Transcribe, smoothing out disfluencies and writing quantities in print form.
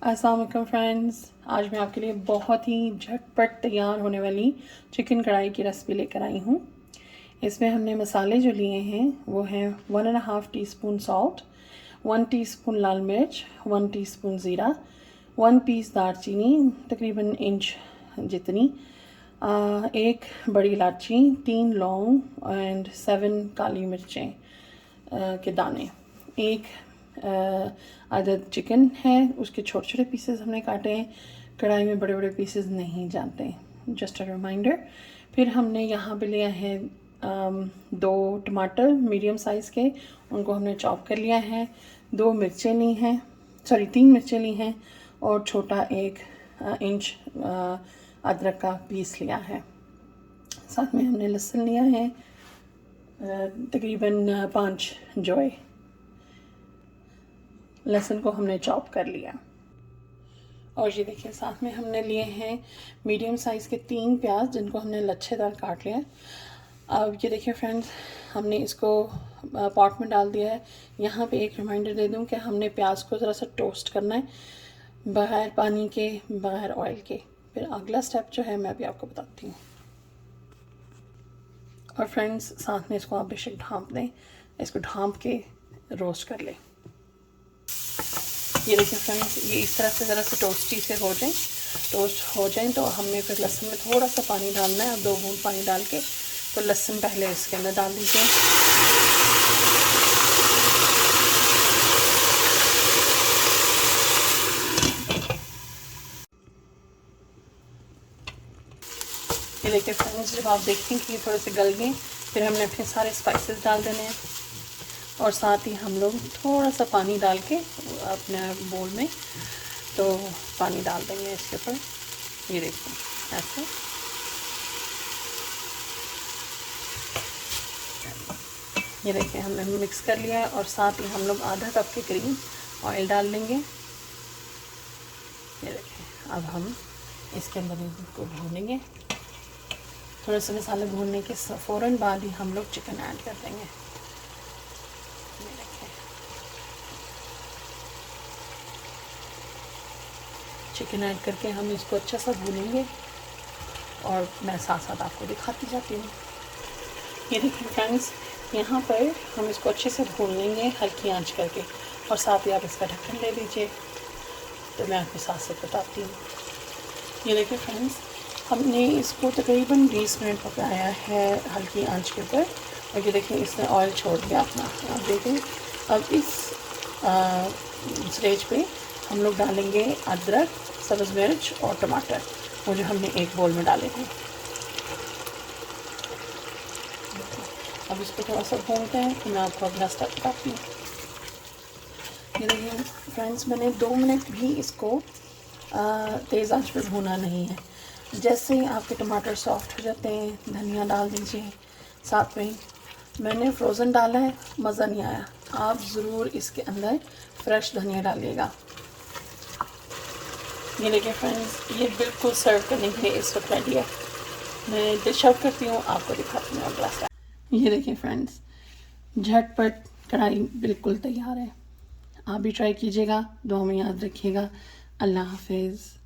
अस्सलाम वालेकुम फ्रेंड्स, आज मैं आपके लिए बहुत ही झटपट तैयार होने वाली चिकन कढ़ाई की रेसिपी लेकर आई हूँ। इसमें हमने मसाले जो लिए हैं वो हैं 1.5 टीस्पून सॉल्ट, 1 टीस्पून लाल मिर्च, 1 टीस्पून ज़ीरा, 1 पीस दालचीनी तकरीबन इंच जितनी, एक बड़ी इलायची, 3 लौंग एंड 7 काली मिर्चें के दाने, एक अदद चिकन है, उसके छोटे छोटे पीसेस हमने काटे हैं। कढ़ाई में बड़े बड़े पीसेस नहीं जाते, जस्ट अ रिमाइंडर। फिर हमने यहाँ पे लिया है 2 टमाटर मीडियम साइज़ के, उनको हमने चॉप कर लिया है। 2 मिर्चें ली हैं, 3 मिर्चें ली हैं और छोटा 1 इंच अदरक का पीस लिया है। साथ में हमने लहसुन लिया है तकरीबन 5 जोए। लहसुन को हमने चॉप कर लिया। और ये देखिए साथ में हमने लिए हैं मीडियम साइज़ के 3 प्याज, जिनको हमने लच्छेदार काट लिया। अब ये देखिए फ्रेंड्स, हमने इसको पॉट में डाल दिया है। यहाँ पे एक रिमाइंडर दे दूँ कि हमने प्याज को ज़रा सा टोस्ट करना है, बगैर पानी के, बगैर ऑयल के। फिर अगला स्टेप जो है मैं अभी आपको बताती हूँ। और फ्रेंड्स साथ में इसको आप बेशक ढाँप दें, इसको ढाँप के रोस्ट कर लें। ये देखिए फ्रेंड्स, ये इस तरह से ज़रा से टोस्टी से हो जाए, टोस्ट हो जाए तो हमने फिर लहसुन में थोड़ा सा पानी डालना है। 2 बूंद पानी डाल के तो लहसुन पहले इसके अंदर डाल दीजिए। ये देखिए फ्रेंड्स, जब आप देखें कि ये थोड़े से गल गए, फिर हमने अपने सारे स्पाइसेस डाल देने हैं और साथ ही हम लोग थोड़ा सा पानी डाल के अपने बोल में तो पानी डाल देंगे इसके ऊपर। ये देखिए ऐसे। ये देखिए हमने मिक्स कर लिया है और साथ ही हम लोग आधा कप के करीब ऑयल डाल देंगे। ये देखिए अब हम इसके अंदर इसको भूनेंगे। थोड़े से मसाले भूनने के फ़ौरन बाद ही हम लोग चिकन ऐड कर देंगे। ये देखिए चिकन ऐड करके हम इसको अच्छा सा भूनेंगे और मैं साथ साथ आपको दिखाती जाती हूँ। ये देखिए फ्रेंड्स, यहाँ पर हम इसको अच्छे से भून लेंगे हल्की आंच करके, और साथ ही आप इसका ढक्कन ले लीजिए तो मैं आपको साथ साथ बताती हूँ। ये देखिए फ्रेंड्स, हमने इसको तकरीबन 20 मिनट पकाया है हल्की आंच के ऊपर, और ये देखिए इसने ऑयल छोड़ दिया अपना। आप देखें अब इस स्टेज पे हम लोग डालेंगे अदरक, सब्ज़ मिर्च और टमाटर, वो जो हमने एक बोल में डाले थे। अब इसको थोड़ा सा भूनते हैं तो मैं आपको अगला स्टेप बताती हूँ। ये देखिए फ्रेंड्स, मैंने 2 मिनट भी इसको तेज़ आंच पे भूना नहीं है। जैसे ही आपके टमाटर सॉफ्ट हो जाते हैं, धनिया डाल दीजिए। साथ में मैंने फ्रोज़न डाला है, मज़ा नहीं आया। आप ज़रूर इसके अंदर फ्रेश धनिया डालिएगा। ये देखिए फ्रेंड्स, ये बिल्कुल सर्व करने के लिए इस वक्त रेडी है। मैं डिश आउट करती हूँ, आपको दिखाती हूँ अगला स्टेप। ये देखिए फ्रेंड्स, झटपट कढ़ाई बिल्कुल तैयार है। आप भी ट्राई कीजिएगा, दुआ में याद रखिएगा। अल्लाह हाफिज़।